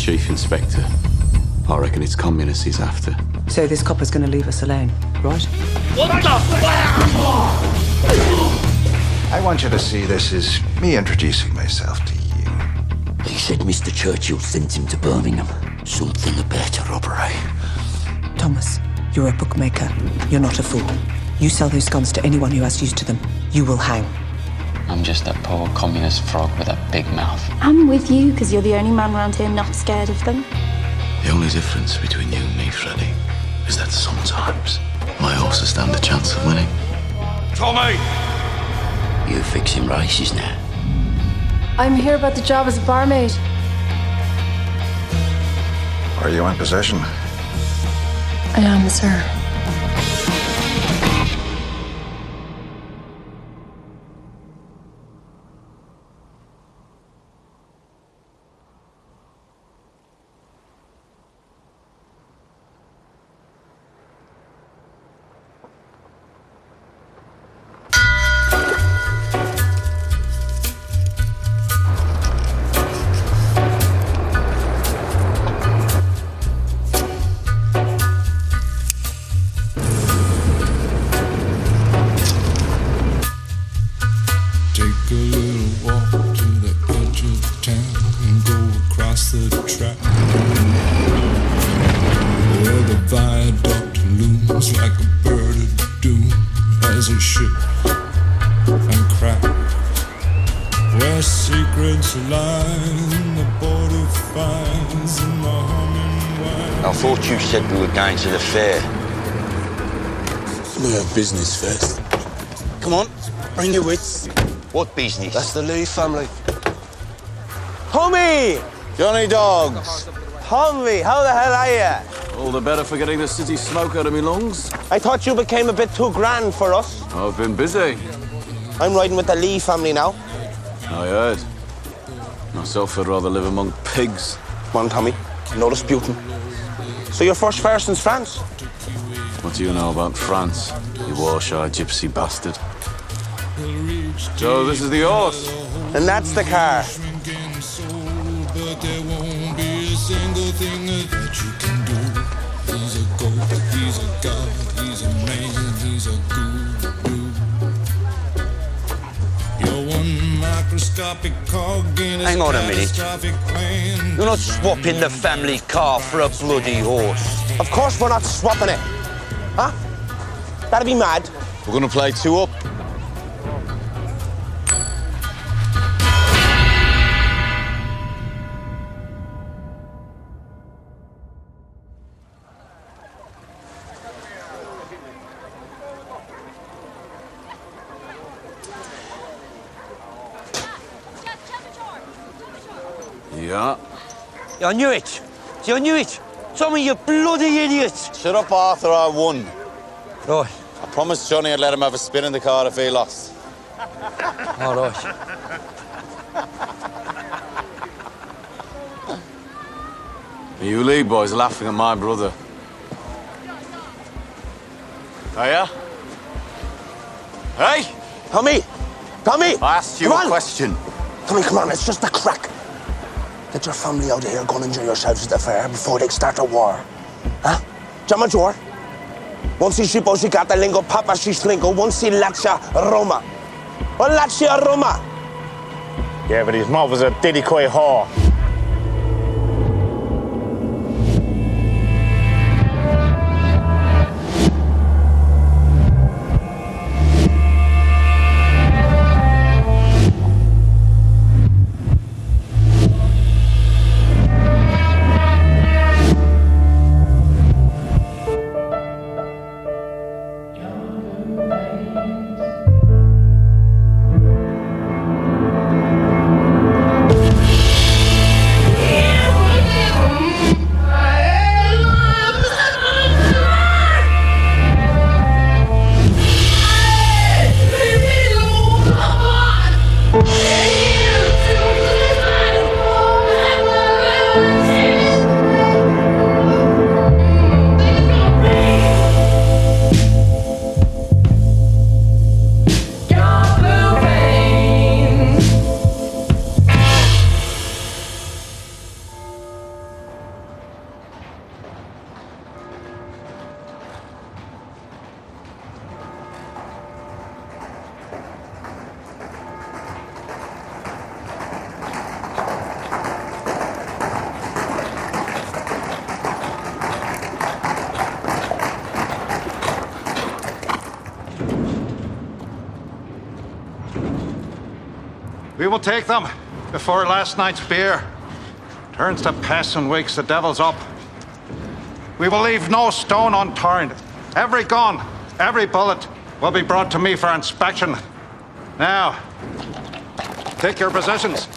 Chief Inspector. I reckon it's communists he's after. So this copper's gonna leave us alone, right? What the I want you to see this as me introducing myself to you. He said Mr. Churchill sent him to Birmingham. Something about a robbery. Thomas, you're a bookmaker. You're not a fool. You sell those guns to anyone who has use to them. You will hang. I'm just a poor communist frog with a big mouth. I'm with you because you're the only man around here not scared of them. The only difference between you and me, Freddie, is that sometimes my horses stand a chance of winning. Tommy! You fixing races now? I'm here about the job as a barmaid. Are you in possession? I am, sir. Take a little walk to the edge of town and go across the track where the viaduct looms like a bird of doom as it shifts and cracks, where secrets lie in the border fires and the humming wind. I thought you said we were going to the fair. We have business first. Come on, bring your wits. What business? That's the Lee family. Tommy! Johnny Dogs. Tommy, how the hell are you? All the better for getting the city smoke out of me lungs. I thought you became a bit too grand for us. I've been busy. I'm riding with the Lee family now. I heard. Myself, I'd rather live among pigs. Come on, Tommy. No disputing. So your first fare since France? What do you know about France, you Warsaw gypsy bastard? So this is the horse. And that's the car. But there won't be a single thing that you can do. He's a goat, he's a god, he's a man, he's a guru. You're one microscopic cog in his Hang on a minute. catastrophic plan. You're not swapping the family car for a bloody horse. Of course we're not swapping it. Huh? That'd be mad. We're gonna play two up. Yeah. I knew it. I knew it. Tommy, you bloody idiot. Shut up, Arthur, I won. Right. I promised Johnny I'd let him have a spin in the car if he lost. All right. You Lee boys are laughing at my brother. Are ya? Hey! Tommy! Tommy! I asked you a question. Tommy, come on, it's just a crack. Get your family out of here, go and enjoy yourselves at the fair before they start a war. Huh? Già maggiore? Non si scippose lingo papa si slingo, non si lascia Roma. O lascia Roma. Yeah, but his mother's a diddy-quay whore. will take them before last night's beer turns to piss and wakes the devils up. We will leave no stone unturned. Every gun, every bullet will be brought to me for inspection. Now, take your positions.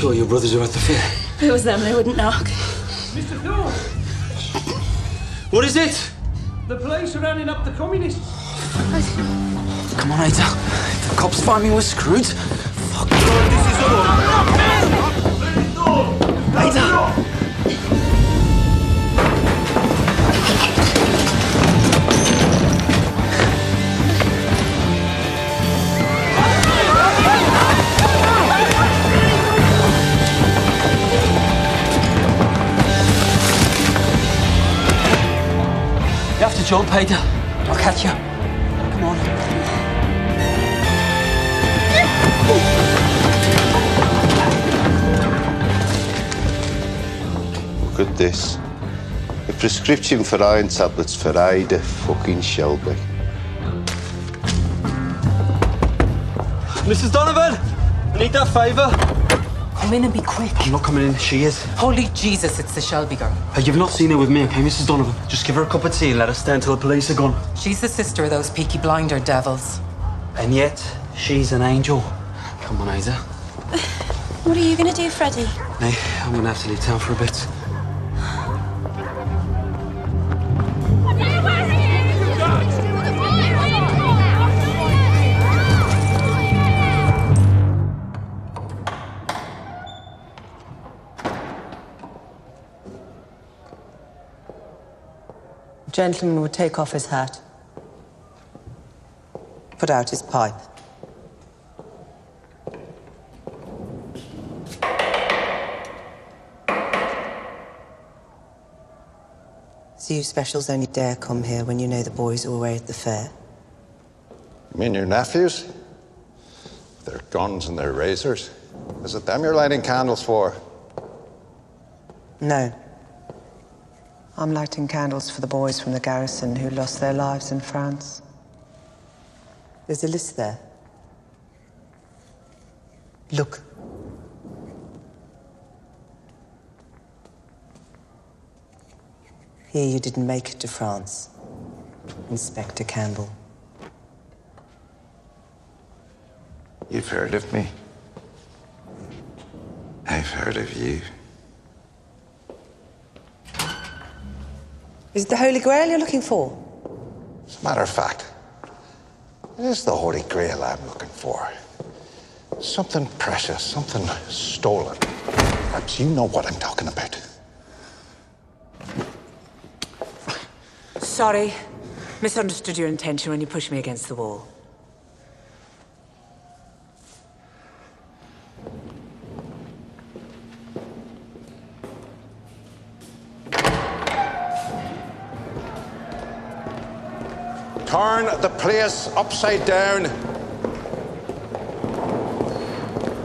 Your brothers are at the fair. If it was them, they wouldn't knock. Mr. Thorne! What is it? The police are rounding up the communists. Come on, Ada. If the cops find me, we're screwed. Fuck. This is all. Ada! You have to jump, Ada. I'll catch you. Come on. Look at this. A prescription for iron tablets for Ada fucking Shelby. Mrs. Donovan! I need that favour. Come in and be quick. I'm not coming in. She is. Holy Jesus, it's the Shelby girl. You've not seen her with me, okay, Mrs. Donovan? Just give her a cup of tea and let her stay until the police are gone. She's the sister of those peaky blinder devils. And yet, she's an angel. Come on, Ada. What are you going to do, Freddie? Hey, I'm going to have to leave town for a bit. Gentleman would take off his hat, put out his pipe. So you specials only dare come here when you know the boys are away at the fair? You mean your nephews? Their guns and their razors? Is it them you're lighting candles for? No. I'm lighting candles for the boys from the garrison who lost their lives in France. There's a list there. Look. Here you didn't make it to France, Inspector Campbell. You've heard of me. I've heard of you. Is it the Holy Grail you're looking for? As a matter of fact, it is the Holy Grail I'm looking for. Something precious, something stolen. Perhaps you know what I'm talking about. Sorry. Misunderstood your intention when you pushed me against the wall. Turn the place upside down.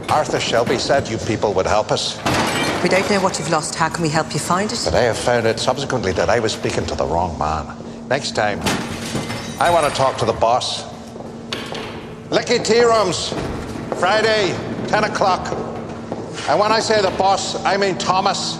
Arthur Shelby said you people would help us. We don't know what you've lost. How can we help you find it? But I have found out subsequently that I was speaking to the wrong man. Next time, I want to talk to the boss. Licky Tea Rooms, Friday, 10 o'clock. And when I say the boss, I mean Thomas.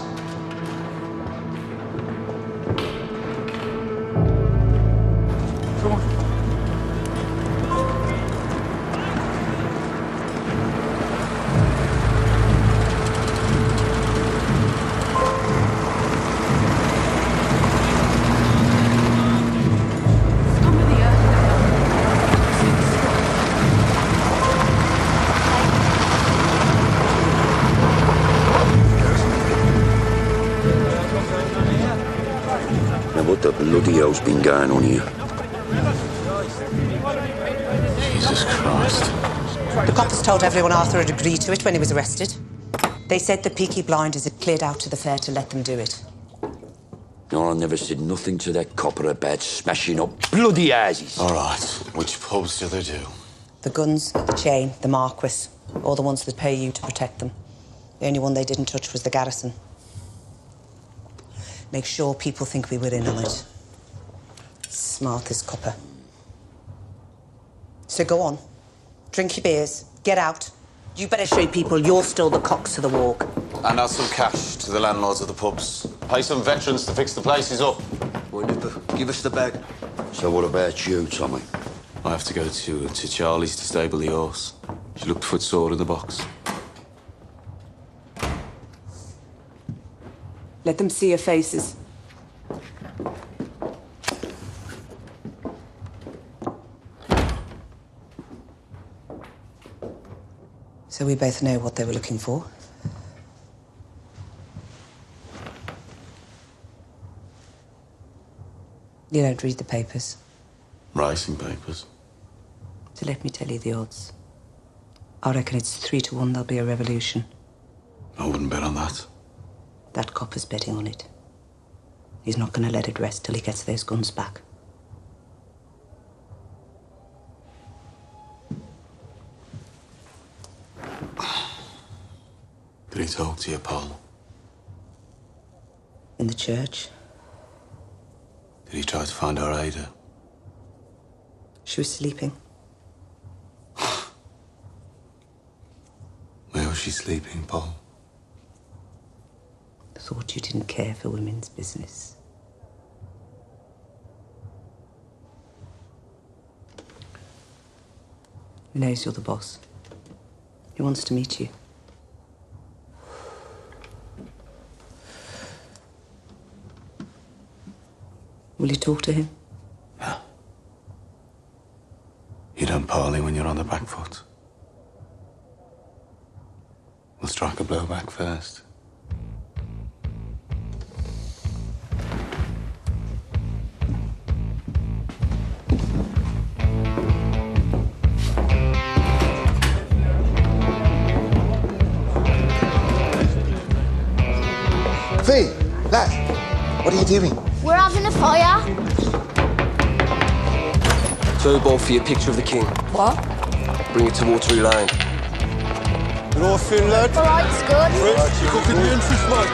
What the bloody hell's been going on here? Jesus Christ. The coppers told everyone Arthur had agreed to it when he was arrested. They said the peaky blinders had cleared out to the fair to let them do it. No, I never said nothing to that copper about smashing up bloody houses. All right. Which pubs do they do? The Guns, the Chain, the Marquis, all the ones that pay you to protect them. The only one they didn't touch was the Garrison. Make sure people think we were in on it. Smart as copper. So go on. Drink your beers. Get out. You better show people you're still the cocks of the walk. And out some cash to the landlords of the pubs. Pay some veterans to fix the places up. Well, Nipper, give us the bag. So what about you, Tommy? I have to go to Charlie's to stable the horse. She looked footsore in the box. Let them see your faces. So we both know what they were looking for. You don't read the papers. Racing papers. So let me tell you the odds. I reckon it's 3 to 1 there'll be a revolution. I wouldn't bet on that. That copper's betting on it. He's not going to let it rest till he gets those guns back. Did he talk to you, Paul? In the church. Did he try to find our Ada? She was sleeping. Where was she sleeping, Paul? Thought you didn't care for women's business. He knows you're the boss. He wants to meet you. Will you talk to him? Yeah. You don't parley when you're on the back foot. We'll strike a blow back first. Fee, lad, what are you doing? We're having a fire. So both for your picture of the king. What? Bring it to Waterloo Lane. You all feel, lad? All right, it's good. Right, you're cooking me in fish, mate.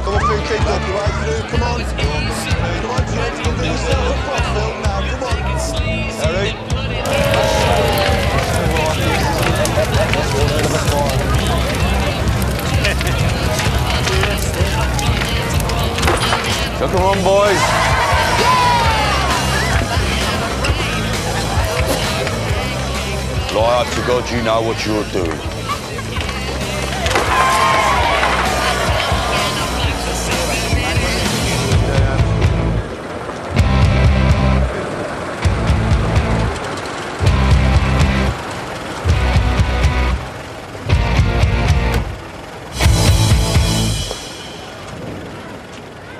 Come on, Fee, keep looking right through. Come on. Come on, James, come do yourself. Phil, now, come on. Harry. Come on, boys. Lie up to God, you know what you're doing.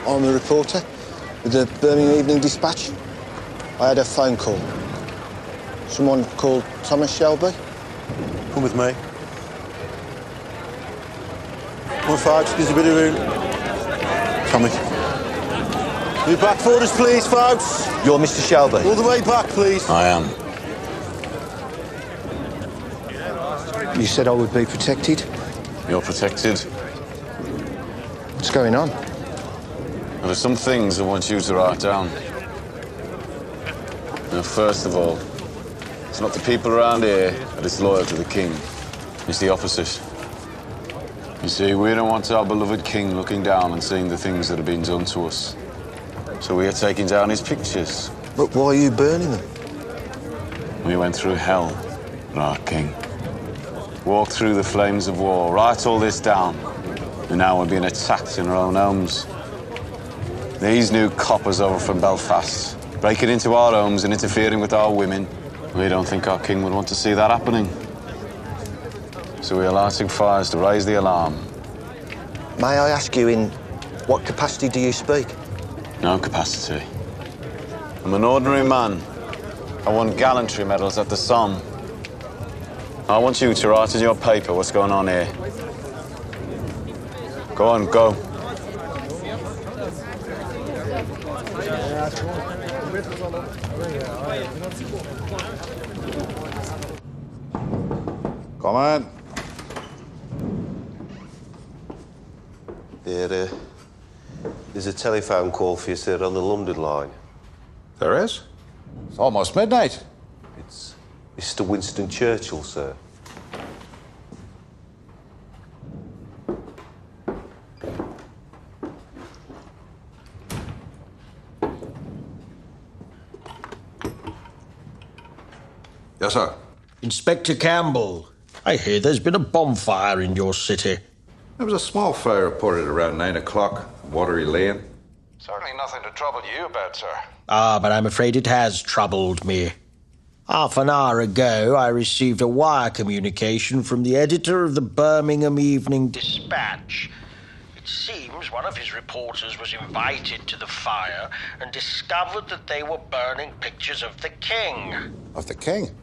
I'm a reporter with the Birmingham Evening Dispatch. I had a phone call. Someone called Thomas Shelby. Come with me. Come on, folks, there's a bit of room. Tommy. Be back for us, please, folks. You're Mr. Shelby? All the way back, please. I am. You said I would be protected. You're protected. What's going on? Well, there's some things I want you to write down. Now, first of all, it's not the people around here that is loyal to the king. It's the opposite. You see, we don't want our beloved king looking down and seeing the things that have been done to us. So we are taking down his pictures. But why are you burning them? We went through hell for our king. Walked through the flames of war, write all this down. And now we're being attacked in our own homes. These new coppers over from Belfast, breaking into our homes and interfering with our women. We don't think our king would want to see that happening. So we are lighting fires to raise the alarm. May I ask you, in what capacity do you speak? No capacity. I'm an ordinary man. I won gallantry medals at the Somme. I want you to write in your paper what's going on here. Go on, go. Come on. There's a telephone call for you, sir, on the London line. There is? It's almost midnight. It's Mr. Winston Churchill, sir. Yes, sir. Inspector Campbell, I hear there's been a bonfire in your city. There was a small fire reported around 9 o'clock, Watery Lane. Certainly nothing to trouble you about, sir. Ah, but I'm afraid it has troubled me. Half an hour ago, I received a wire communication from the editor of the Birmingham Evening Dispatch. It seems one of his reporters was invited to the fire and discovered that they were burning pictures of the king. Of the king?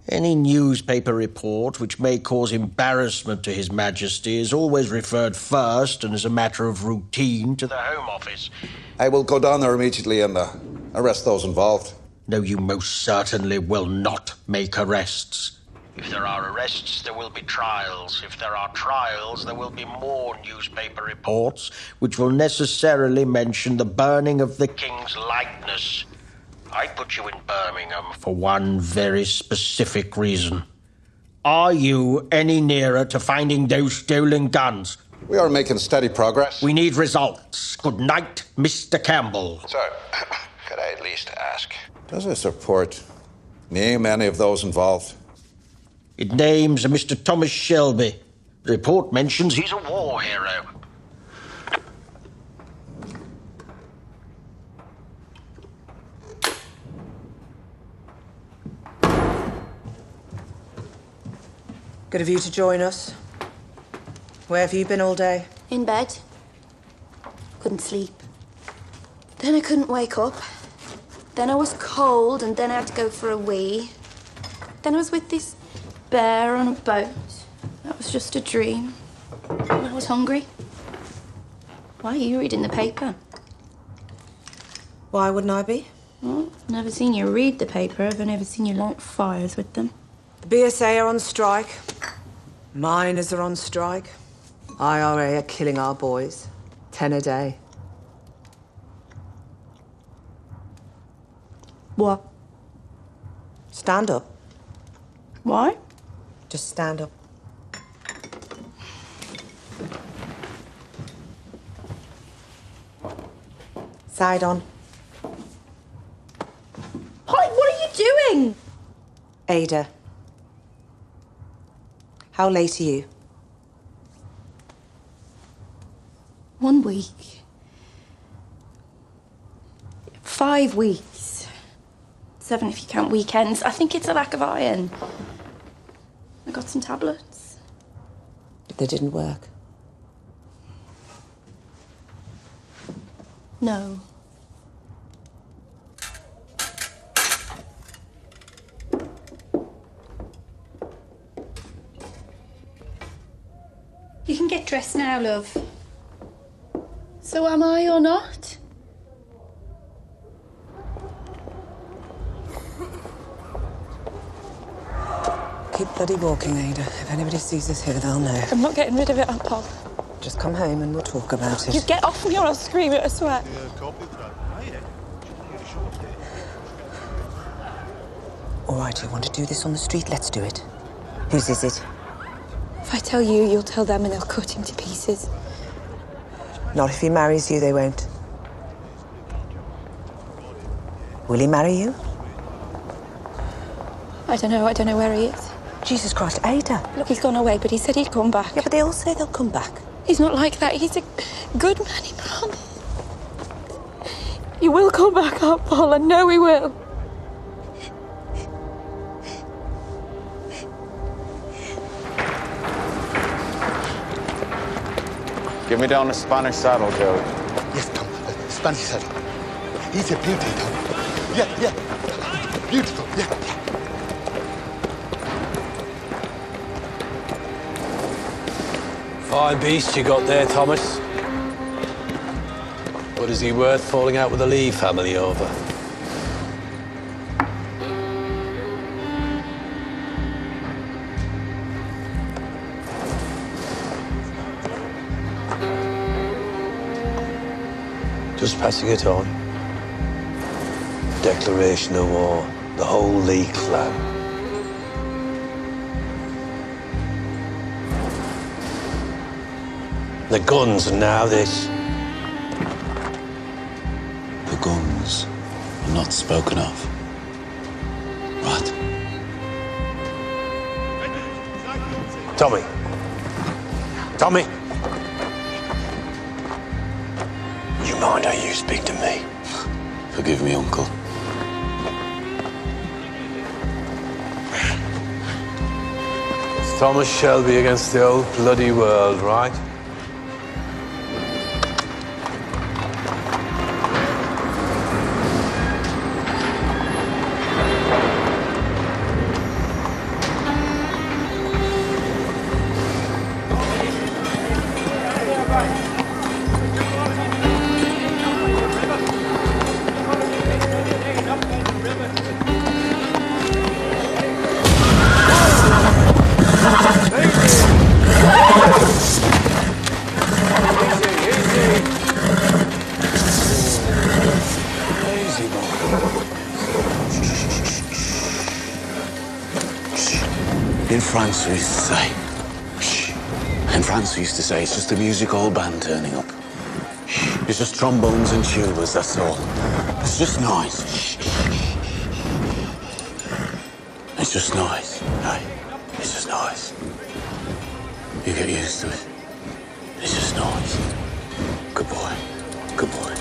Any newspaper report which may cause embarrassment to His Majesty is always referred first and as a matter of routine to the Home Office. I will go down there immediately and arrest those involved. No, you most certainly will not make arrests. If there are arrests, there will be trials. If there are trials, there will be more newspaper reports, which will necessarily mention the burning of the king's likeness. I put you in Birmingham for one very specific reason. Are you any nearer to finding those stolen guns? We are making steady progress. We need results. Good night, Mr. Campbell. Sir, could I at least ask? Does this report name any of those involved? It names a Mr. Thomas Shelby. The report mentions he's a war hero. Good of you to join us. Where have you been all day? In bed. Couldn't sleep. Then I couldn't wake up. Then I was cold, and then I had to go for a wee. Then I was with this bear on a boat. That was just a dream. And I was hungry. Why are you reading the paper? Why wouldn't I be? Well, I've never seen you read the paper. I've never seen you light fires with them. The BSA are on strike. Miners are on strike. IRA are killing our boys. 10 a day. What? Stand up. Why? Just stand up. Side on. Hi, what are you doing? Ada. How late are you? 1 week. 5 weeks. 7 if you count weekends. I think it's a lack of iron. I got some tablets. They didn't work. No. You can get dressed now, love. So am I or not? Keep bloody walking, Ada. If anybody sees us here, they'll know. I'm not getting rid of it, Aunt Pol. Just come home and we'll talk about it. You get off me or I'll scream it, I swear. All right, you want to do this on the street? Let's do it. Whose is it? If I tell you, you'll tell them and they'll cut him to pieces. Not if he marries you, they won't. Will he marry you? I don't know where he is. Jesus Christ, Ada. Look, he's gone away, but he said he'd come back. Yeah, but they all say they'll come back. He's not like that. He's a good man, he promised. He will come back, Aunt Pol. I know he will. Give me down a Spanish saddle, Joe. Yes, come. Fancy said. He's a beauty, Tommy. Yeah. Beautiful, yeah. Fine beast you got there, Thomas. What is he worth falling out with the Lee family over? Just passing it on. Declaration of war. The whole Lee clan. The guns, and now this. The guns are not spoken of. Right. Tommy. Tommy. You mind how you speak to me? Forgive me, Uncle. It's Thomas Shelby against the old bloody world, right? In France, we used to say, shh. In France, we used to say, it's just a music hall band turning up. Shh. It's just trombones and tubas, that's all. It's just noise. Shh. It's just noise, right? It's just noise. You get used to it. It's just noise. Good boy. Good boy.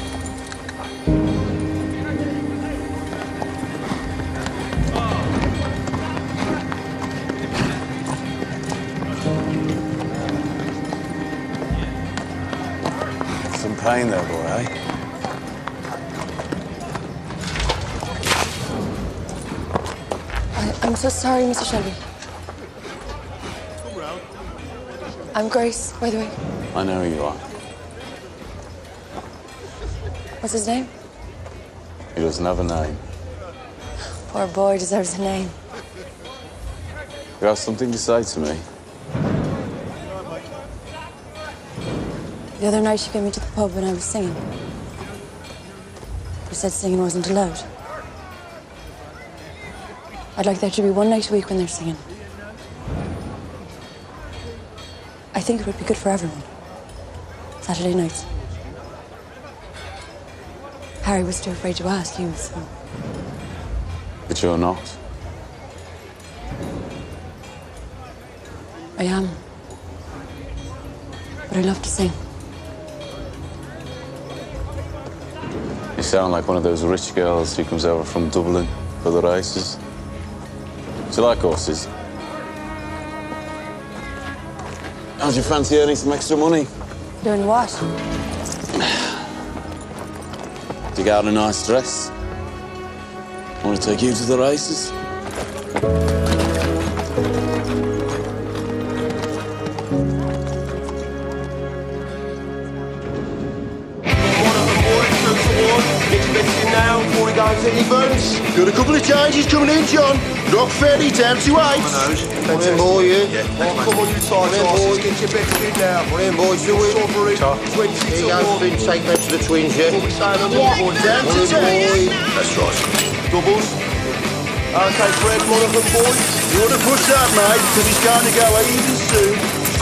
Some pain there, boy, eh? I'm so sorry, Mr. Shelby. I'm Grace, by the way. I know who you are. What's his name? He doesn't have a name. Poor boy deserves a name. You have something to say to me? The other night, she came into the pub when I was singing. She said singing wasn't allowed. I'd like there to be one night a week when they're singing. I think it would be good for everyone. Saturday nights. Harry was too afraid to ask you, so... But you're not. I am. But I love to sing. You sound like one of those rich girls who comes over from Dublin for the races. Do you like horses? How'd you fancy earning some extra money? Doing what? Dig out a nice dress. Want to take you to the races? Expecting now before he goes to any burns. Got a couple of changes coming in, John. Rock Ferry down to 8. Come in, boy, yeah. Come on, you tight asses. Get your bets in now. Come in, boys, do it. Here you go, Finn. Take that to the twins, yeah? Down to 10. That's right. Doubles. Okay, Fred, one of them, boys. You want to push that, mate, because he's going to go even soon.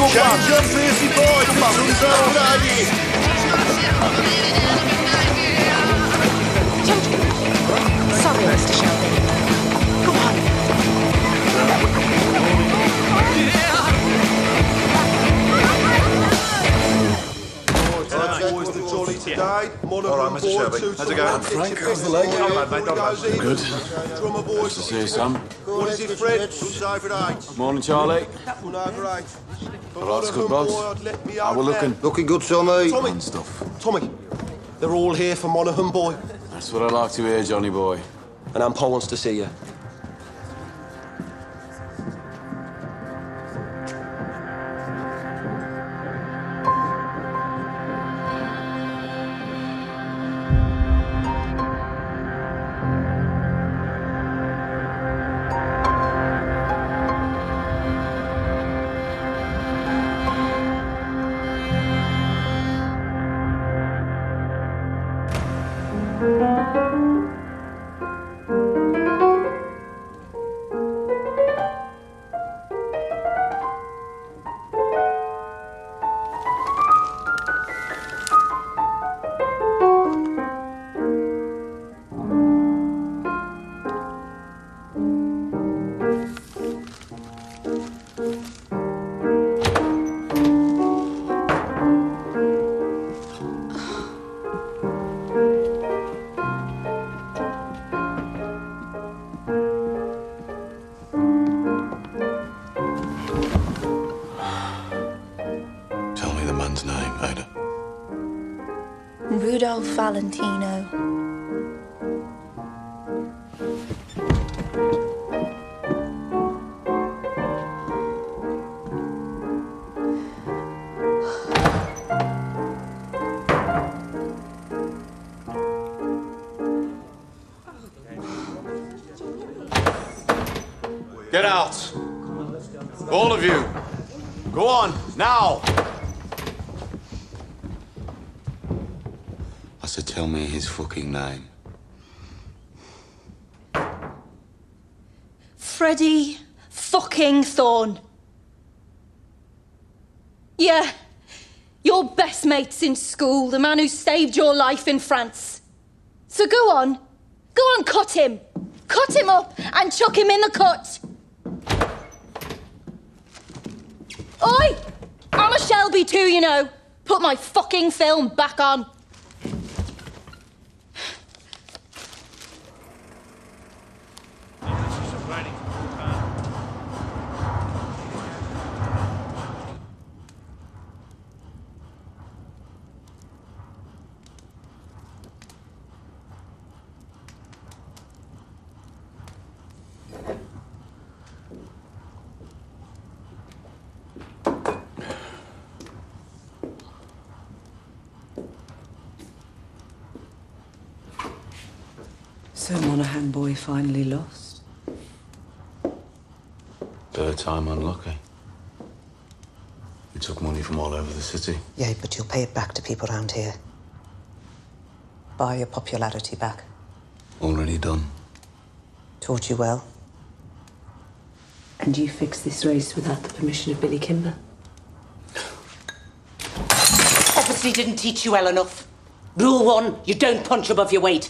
Change up 35. Come on, it's all right here. Sorry, Mr. Shelby. Come on. Boys, the jolly today. All right, Mr. Shelby. How's it going? Frank, how's the leg? Good. Nice to see you, Sam. What is it, Fred? Runs over 8. Morning, Charlie. Run over 8. All right, good, boss. How we looking? Looking good, Tommy. Tommy. Stuff. Tommy, They're all here for Monaghan, boy. That's what I like to hear, Johnny boy. And Aunt Paul wants to see you. Rudolph Valentino. Get out. All of you. Go on, now. I said, tell me his fucking name. Freddie fucking Thorne. Yeah. Your best mate since school, the man who saved your life in France. So go on, cut him. Cut him up and chuck him in the cut. Oi! I'm a Shelby too, you know. Put my fucking film back on. So Monaghan boy finally lost? Third time unlucky. We took money from all over the city. Yeah, but you'll pay it back to people around here. Buy your popularity back. Already done. Taught you well. And you fixed this race without the permission of Billy Kimber? Obviously didn't teach you well enough. Rule 1, you don't punch above your weight.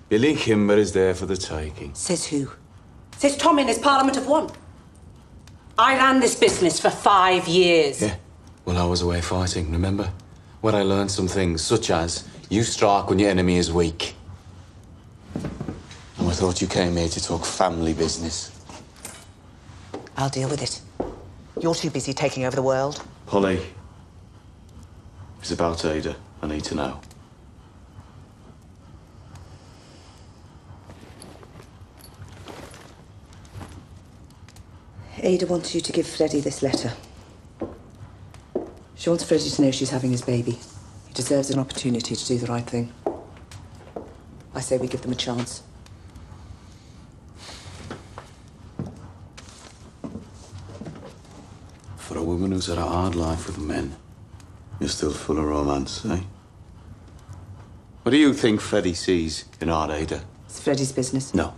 Billy Kimber is there for the taking. Says who? Says Tom in his Parliament of One. I ran this business for 5 years. Yeah, well, I was away fighting, remember? Where I learned some things, such as you strike when your enemy is weak. And I thought you came here to talk family business. I'll deal with it. You're too busy taking over the world. Polly, it's about Ada. I need to know. Ada wants you to give Freddie this letter. She wants Freddie to know she's having his baby. He deserves an opportunity to do the right thing. I say we give them a chance. For a woman who's had a hard life with men, you're still full of romance, eh? What do you think Freddie sees in our Ada? It's Freddie's business. No.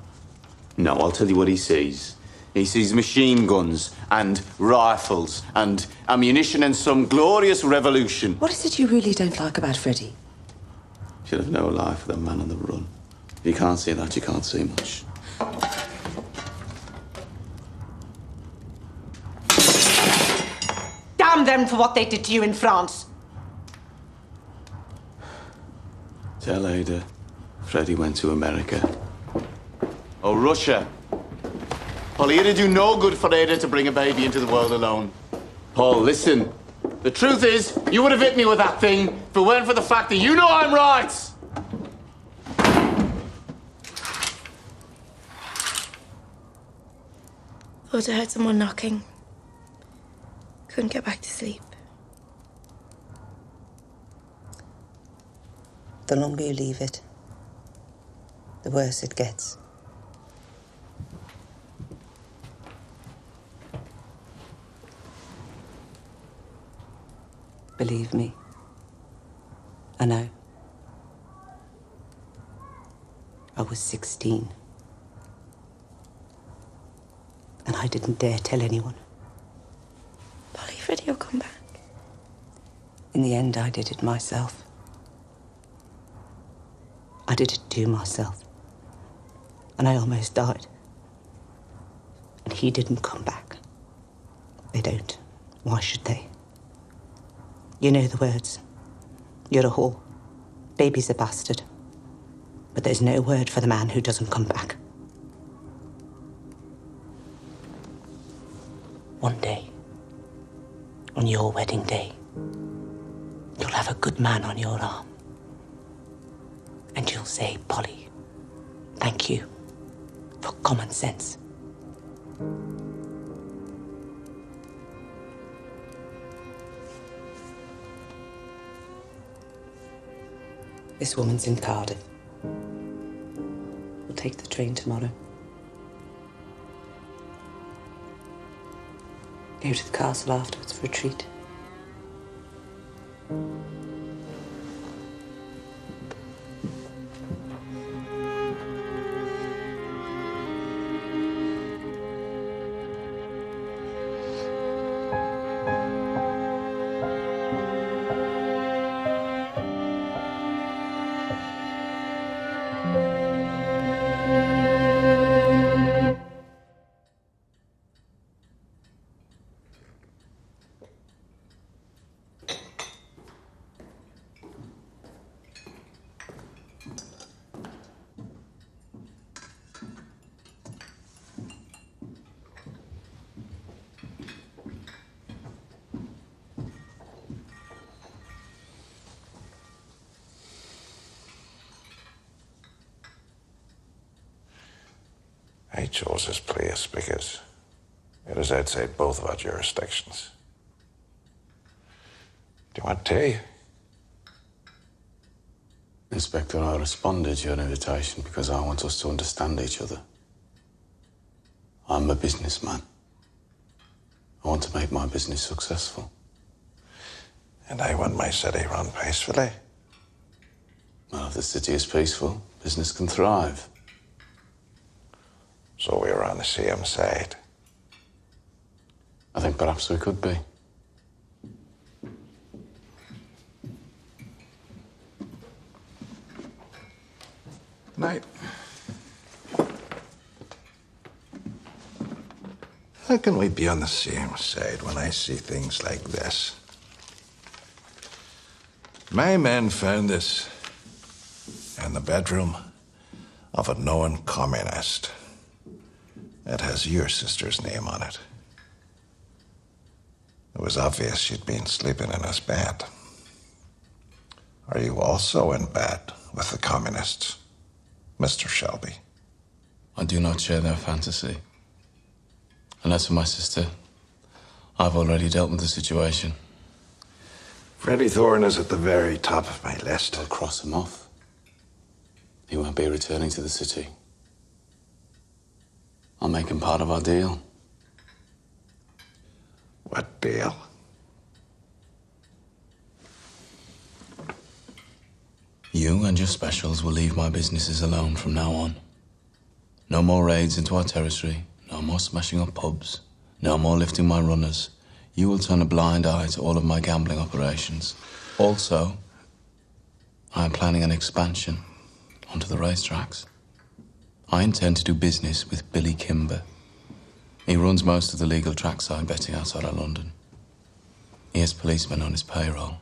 No, I'll tell you what he sees. He sees machine guns and rifles and ammunition and some glorious revolution. What is it you really don't like about Freddie? Should have no life for the man on the run. If you can't see that, you can't see much. Damn them for what they did to you in France. Tell Ada Freddie went to America. Oh, Russia. Polly, it'd do no good for Ada to bring a baby into the world alone. Paul, listen. The truth is, you would have hit me with that thing if it weren't for the fact that you know I'm right. Thought I heard someone knocking. Couldn't get back to sleep. The longer you leave it, the worse it gets. Believe me, I know. I was 16. And I didn't dare tell anyone. Polly, Freddie will come back. In the end, I did it myself. I did it to myself. And I almost died. And he didn't come back. They don't. Why should they? You know the words. You're a whore. Baby's a bastard. But there's no word for the man who doesn't come back. One day, on your wedding day, you'll have a good man on your arm. And you'll say, Polly, thank you for common sense. This woman's in Cardiff. We'll take the train tomorrow. Go to the castle afterwards for a treat. I chose this place because it is outside both of our jurisdictions. Do you want tea? Inspector, I responded to your invitation because I want us to understand each other. I'm a businessman. I want to make my business successful. And I want my city run peacefully. Well, if the city is peaceful, business can thrive. So we are on the same side. I think perhaps we could be. Night. How can we be on the same side when I see things like this? My men found this in the bedroom of a known communist. It has your sister's name on it. It was obvious she'd been sleeping in his bed. Are you also in bed with the communists, Mr. Shelby? I do not share their fantasy. And as for my sister, I've already dealt with the situation. Freddie Thorne is at the very top of my list. I'll cross him off. He won't be returning to the city. I'll make him part of our deal. What deal? You and your specials will leave my businesses alone from now on. No more raids into our territory, no more smashing up pubs, no more lifting my runners. You will turn a blind eye to all of my gambling operations. Also, I am planning an expansion onto the racetracks. I intend to do business with Billy Kimber. He runs most of the legal trackside betting outside of London. He has policemen on his payroll.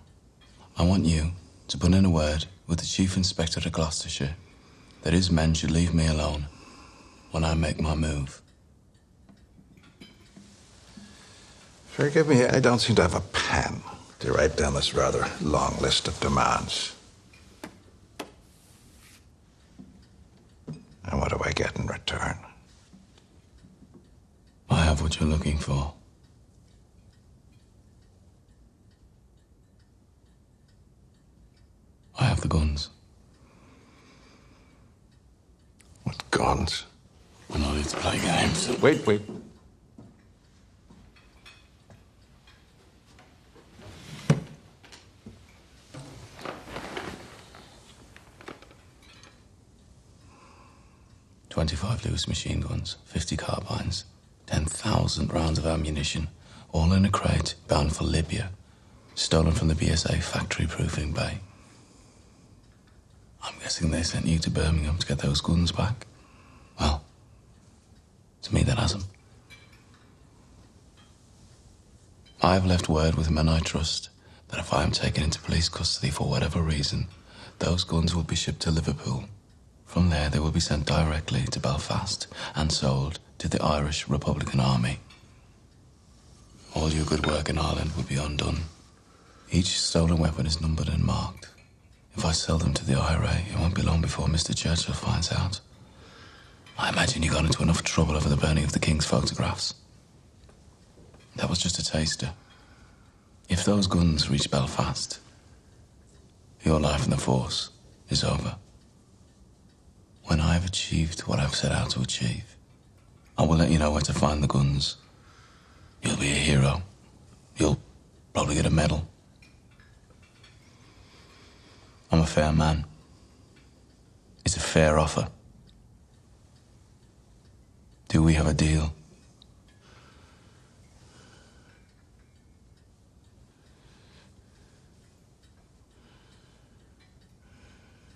I want you to put in a word with the Chief Inspector of Gloucestershire that his men should leave me alone when I make my move. Forgive me, I don't seem to have a pen to write down this rather long list of demands. And what do I get in return? I have what before. I have the guns. What guns? We're not here to play games. Wait. $25 Lewis machine guns, 50 carbines, 10,000 rounds of ammunition, all in a crate bound for Libya, stolen from the BSA factory proofing bay. I'm guessing they sent you to Birmingham to get those guns back. Well, it's me that has them. I've left word with men I trust that if I am taken into police custody for whatever reason, those guns will be shipped to Liverpool. From there, they will be sent directly to Belfast and sold to the Irish Republican Army. All your good work in Ireland will be undone. Each stolen weapon is numbered and marked. If I sell them to the IRA, it won't be long before Mr. Churchill finds out. I imagine you got into enough trouble over the burning of the King's photographs. That was just a taster. If those guns reach Belfast, your life in the force is over. When I've achieved what I've set out to achieve, I will let you know where to find the guns. You'll be a hero. You'll probably get a medal. I'm a fair man. It's a fair offer. Do we have a deal?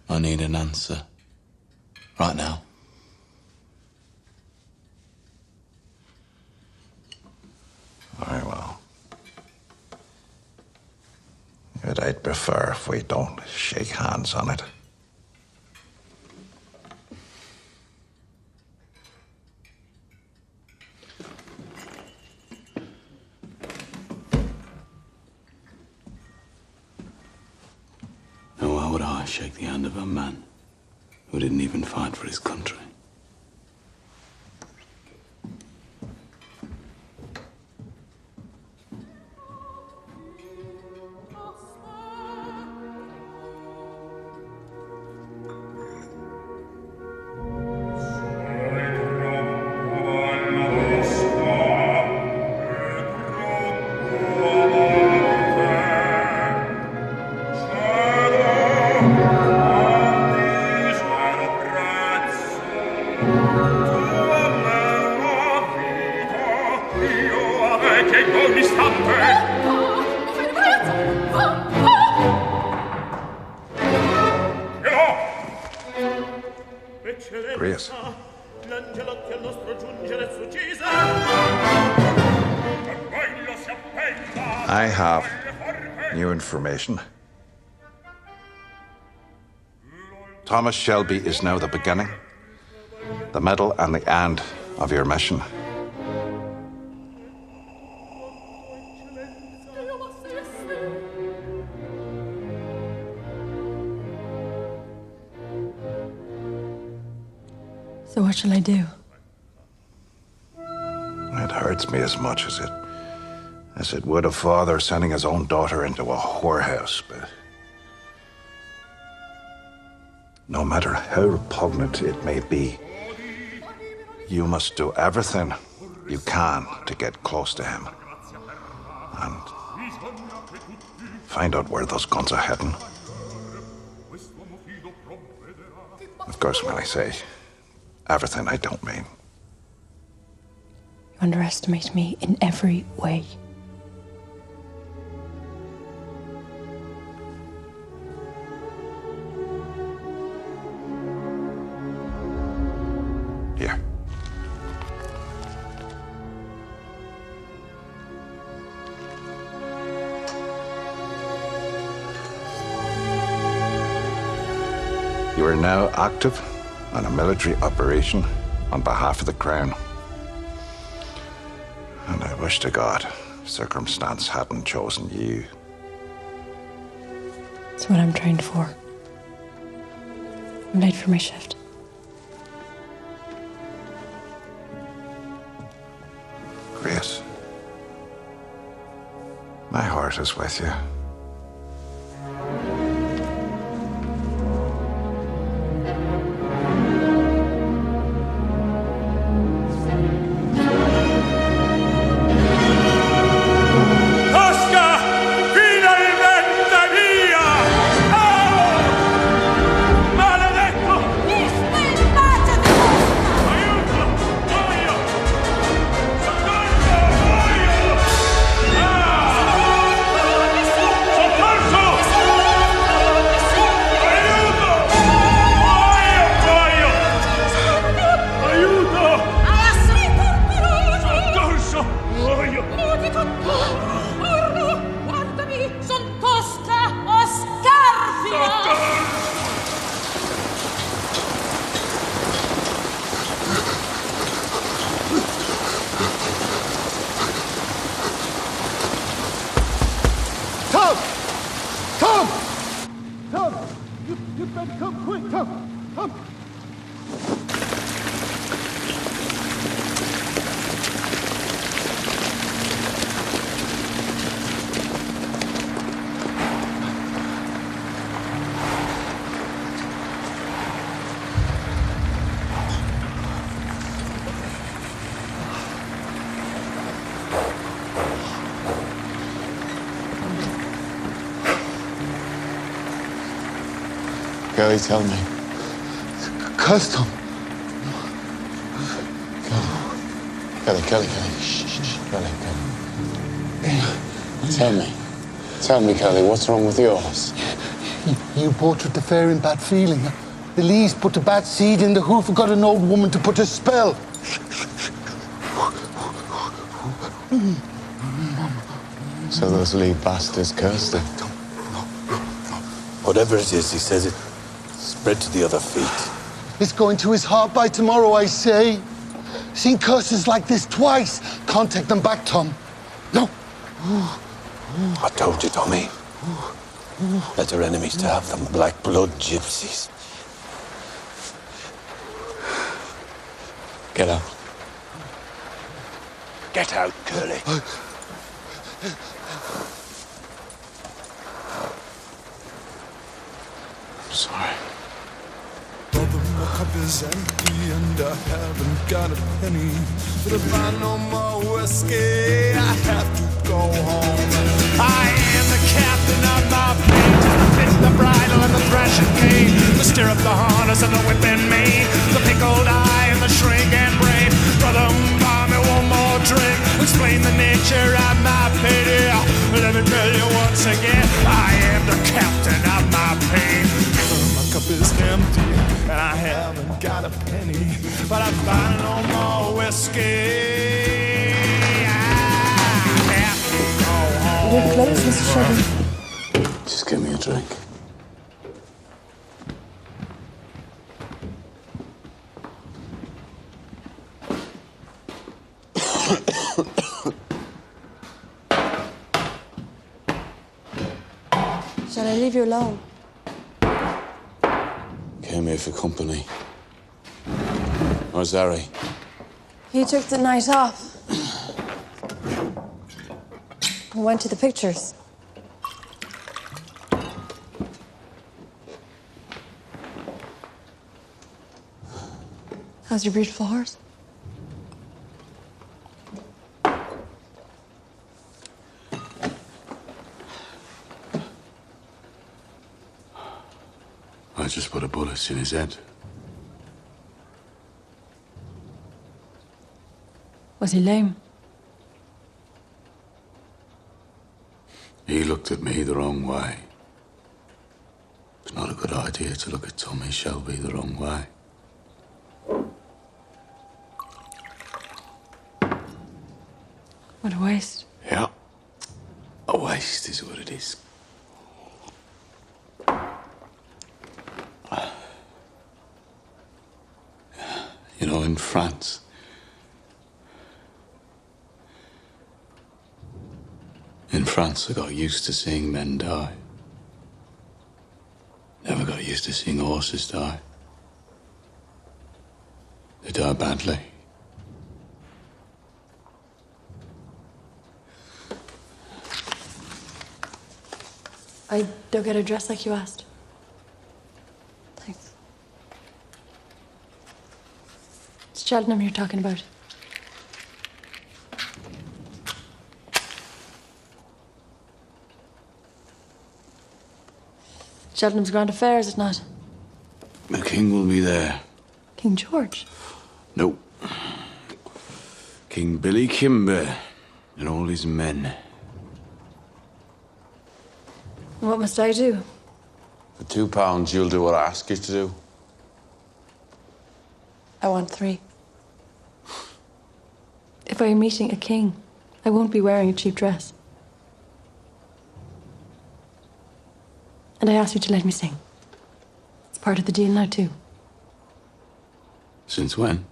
I need an answer. Right now. Very well. But I'd prefer if we don't shake hands on it. And why would I shake the hand of a man who didn't even fight for his country? Grace. I have new information. Thomas Shelby is now the beginning, the middle, and the end of your mission. So what shall I do? It hurts me as much as it would a father sending his own daughter into a whorehouse, but no matter how repugnant it may be, you must do everything you can to get close to him and find out where those guns are heading. Of course, when I say everything, I don't mean. You underestimate me in every way. Here. You are now active on a military operation on behalf of the Crown. And I wish to God circumstance hadn't chosen you. It's what I'm trained for. I'm late for my shift. Grace, heart is with you. Kelly, tell me. Custom. Kelly. Shh. Kelly. Tell me, Kelly, what's wrong with yours? You bought the fair in bad feeling. The Lees put a bad seed in the hoof and got an old woman to put a spell. So those Lee bastards cursed him. Whatever it is, he says it spread to the other feet. It's going to his heart by tomorrow, I say. Seen curses like this twice. Can't take them back, Tom. No. I told you, Tommy. Better enemies to have than black blood gypsies. Get out. Get out, Curly. Sorry. Brother, my cup is empty and I haven't got a penny. But if I no more whiskey, I have to go home. I am the captain of my fate, the bit, the bridle, and the thrashing cane, the stirrup, the harness, and the whip in me, the pickled eye and the shrink and brain. Brother, buy me one more drink, explain the nature of my pity. Let me tell you once again, I am the captain of my pain. My cup is empty and I haven't got a penny, but I find no more whiskey. I have to go home. You're close, Mr. Shelby. Just give me a drink. Shall I leave you alone? Came here for company. Where's Harry? He took the night off. We went to the pictures. How's your beautiful horse? I just put a bullet in his head. Was he lame? He looked at me the wrong way. It's not a good idea to look at Tommy Shelby the wrong way. What a waste. Yeah. A waste is what it is. You know, in France, I got used to seeing men die. Never got used to seeing horses die. They die badly. I don't get her dressed like you asked. Thanks. It's Cheltenham you're talking about. Cheltenham's grand affair, is it not? The king will be there. King George? No. King Billy Kimber and all his men. What must I do? For £2, you'll do what I ask you to do. I want 3. If I am meeting a king, I won't be wearing a cheap dress. And I asked you to let me sing. It's part of the deal now, too. Since when?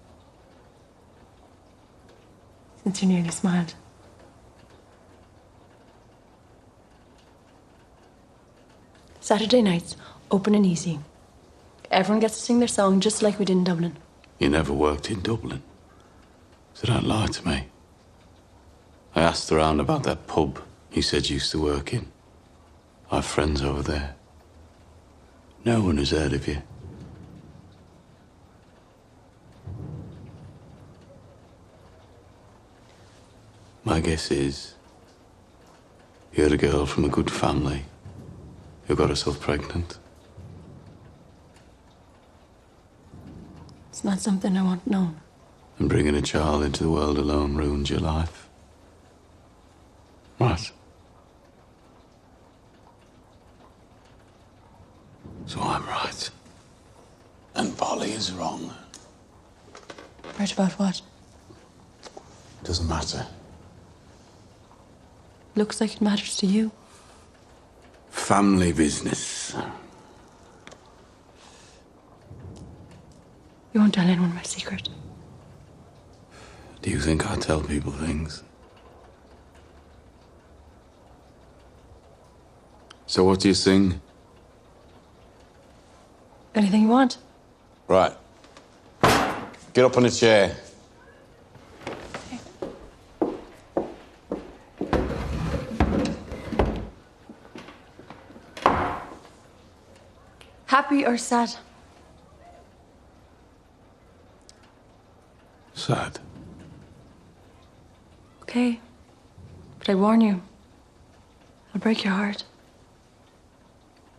Since you nearly smiled. Saturday nights, open and easy. Everyone gets to sing their song just like we did in Dublin. You never worked in Dublin. So don't lie to me. I asked around about that pub he said you used to work in. I have friends over there. No one has heard of you. My guess is you're a girl from a good family who got herself pregnant. It's not something I want known. And bringing a child into the world alone ruined your life. Right. So I'm right. And Polly is wrong. Right about what? Doesn't matter. Looks like it matters to you. Family business. You won't tell anyone my secret. Do you think I tell people things? So what do you sing? Anything you want. Right. Get up on a chair. Happy or sad? Sad. Okay. But I warn you, I'll break your heart.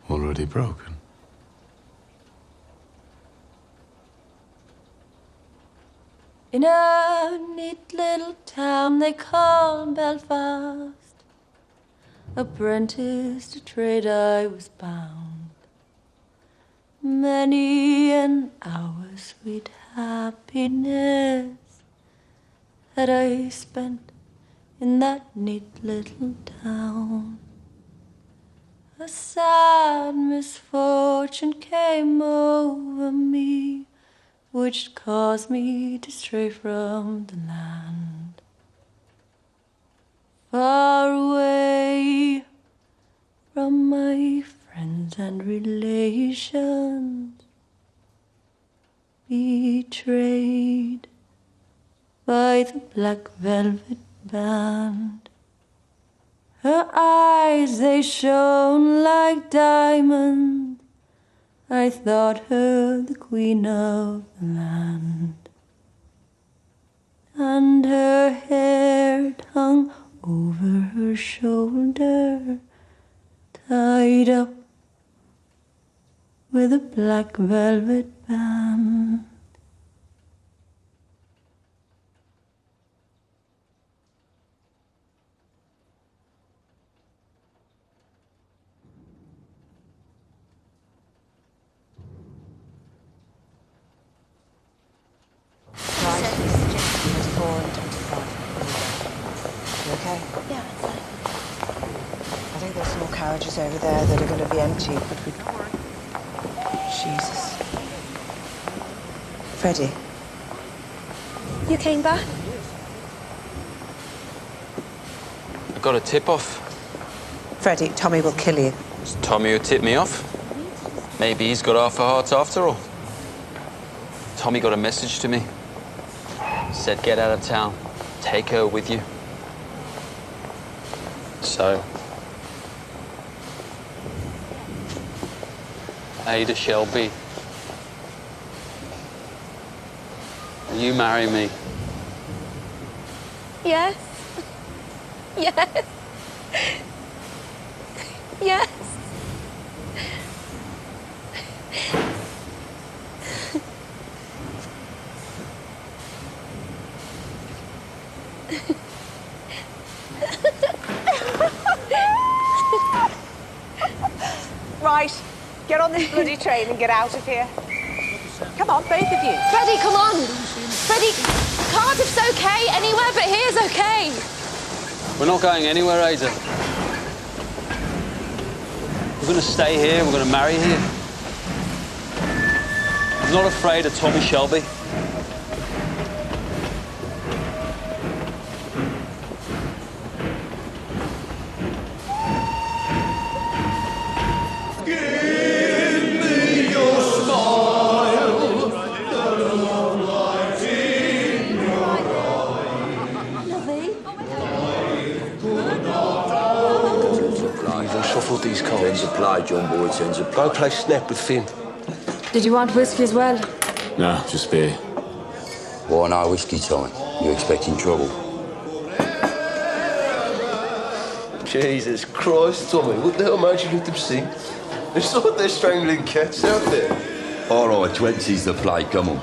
Already broken. In a neat little town they call Belfast, apprentice to trade I was bound. Many an hour sweet happiness that I spent in that neat little town. A sad misfortune came over me, which caused me to stray from the land. Far away from my friends and relations, betrayed by the black velvet band. Her eyes, they shone like diamonds. I thought her the queen of the land. And her hair hung over her shoulder, tied up with a black velvet band. Okay. Yeah, it's fine. I think there's more carriages over there that are going to be empty, but we... Jesus. Freddie. You came back? I got a tip-off. Freddie, Tommy will kill you. It's Tommy who tipped me off. Maybe he's got half a heart after all. Tommy got a message to me. Said get out of town. Take her with you. So, Ada Shelby. Will you marry me? Yes. Yes. Yes. Right, get on this bloody train and get out of here. Come on, both of you. Freddie, come on. Freddie, Cardiff's okay. Anywhere but here's okay. We're not going anywhere, Ada. We're going to stay here. We're going to marry here. I'm not afraid of Tommy Shelby. These cards. 10 to play, John boy, 10 to play. Go play snap with Finn. Did you want whiskey as well? No, just beer. Why no whiskey, Tommy? You expecting trouble? Jesus Christ, Tommy. What the hell made you let them sing? It's like they're strangling cats out there. All right, 20's the play, come on.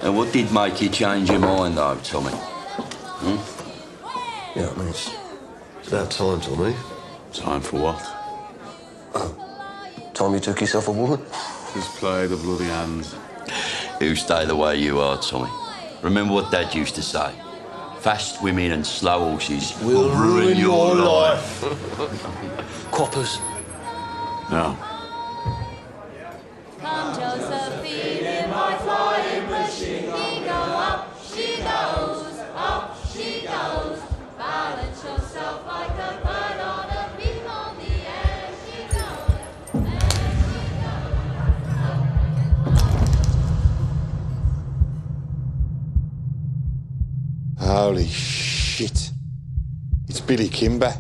And what did make you change your mind, though, Tommy? Yeah, I mean, it's about time, Tommy. Time for what? Time you took yourself a woman? Just play the bloody hands. You stay the way you are, Tommy. Remember what Dad used to say? Fast women and slow horses will ruin your life. Coppers. No. Come, Josephine, in my flying machine. We go up, she goes, up she goes. Balance yourself like a bird on a beam on the air. She goes, there she goes. Holy shit. It's Billy Kimber.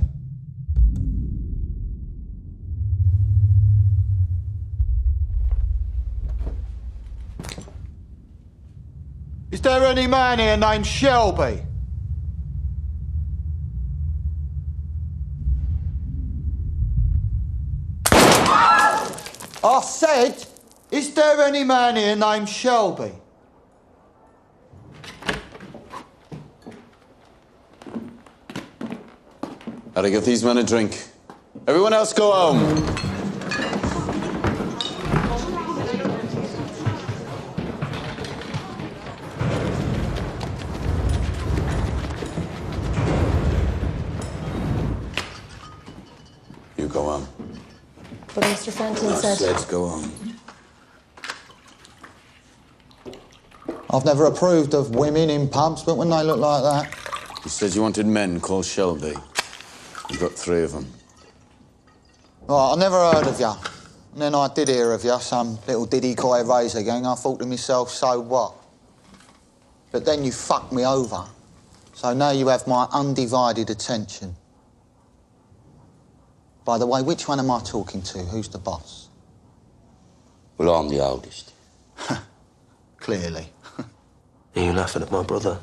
Is there any man here named Shelby? I said, is there any man here named Shelby? Gotta give these men a drink. Everyone else go home. You go home. But Mr. Fenton I said... said go home. I've never approved of women in pubs, but when they look like that... You said you wanted men called Shelby. You've got 3 of them. Right, I never heard of you. And then I did hear of you, some little diddy-coy razor gang. I thought to myself, so what? But then you fucked me over. So now you have my undivided attention. By the way, which one am I talking to? Who's the boss? Well, I'm the oldest. Clearly. Are you laughing at my brother?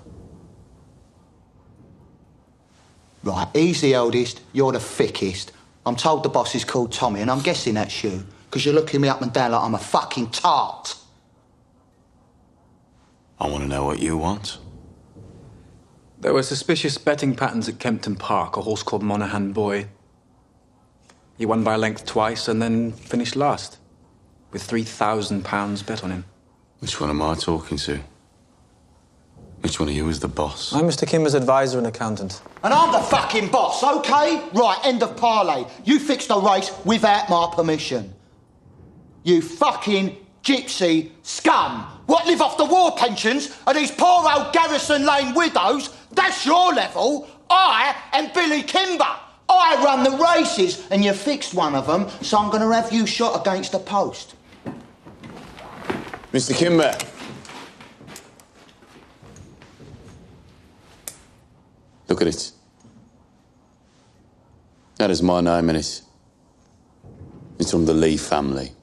Right, he's the eldest, you're the thickest. I'm told the boss is called Tommy, and I'm guessing that's you, because you're looking me up and down like I'm a fucking tart. I want to know what you want. There were suspicious betting patterns at Kempton Park, a horse called Monaghan Boy. He won by a length twice and then finished last, with £3,000 bet on him. Which one am I talking to? Which one of you is the boss? I'm Mr. Kimber's advisor and accountant. And I'm the fucking boss, OK? Right, end of parley. You fixed the race without my permission. You fucking gypsy scum. What, live off the war pensions of these poor old Garrison Lane widows? That's your level. I am Billy Kimber. I run the races, and you fixed one of them, so I'm going to have you shot against a post. Mr. Kimber. Look at it. That is my name in it. It's from the Lee family.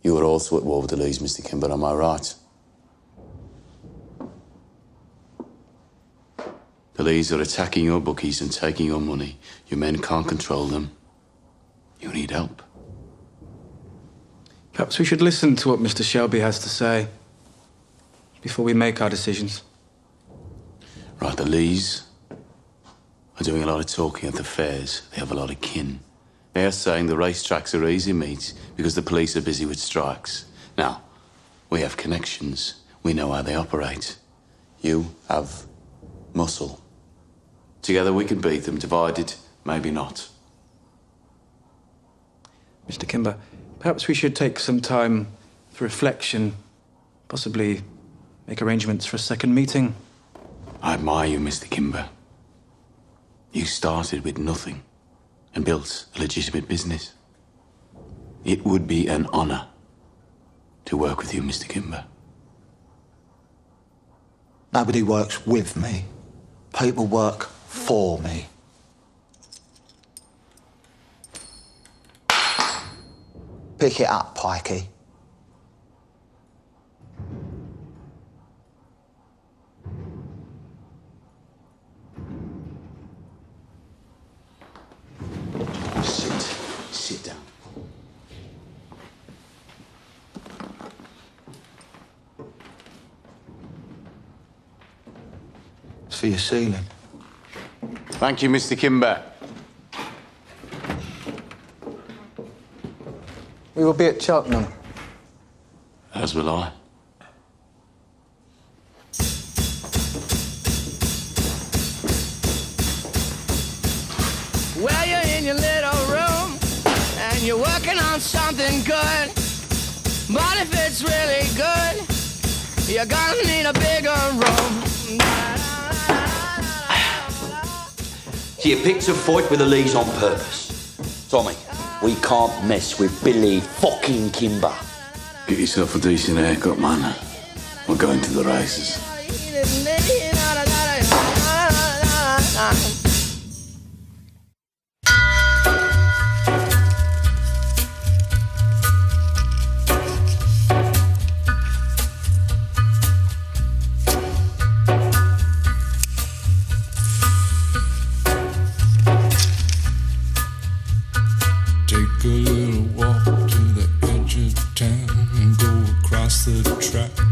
You were also at war with the Lees, Mr. Kimber, am I right? The Lees are attacking your bookies and taking your money. Your men can't control them. You need help. Perhaps we should listen to what Mr. Shelby has to say before we make our decisions. Right, the Lees are doing a lot of talking at the fairs. They have a lot of kin. They're saying the racetracks are easy meat because the police are busy with strikes. Now, we have connections. We know how they operate. You have muscle. Together we can beat them. Divided, maybe not. Mr. Kimber, perhaps we should take some time for reflection, possibly make arrangements for a second meeting. I admire you, Mr. Kimber. You started with nothing and built a legitimate business. It would be an honor to work with you, Mr. Kimber. Nobody works with me. People work for me. Pick it up, Pikey. Sit down. It's for your ceiling. Thank you, Mr. Kimber. We will be at Cheltenham. As will I. Well, you're in your little room and you're working on something good. But if it's really good, you're gonna need a bigger room. So you picked a fight with the Lees on purpose. Tommy, we can't mess with Billy fucking Kimber. Get yourself a decent haircut, man. We're going to the races. Take a little walk to the edge of town and go across the track.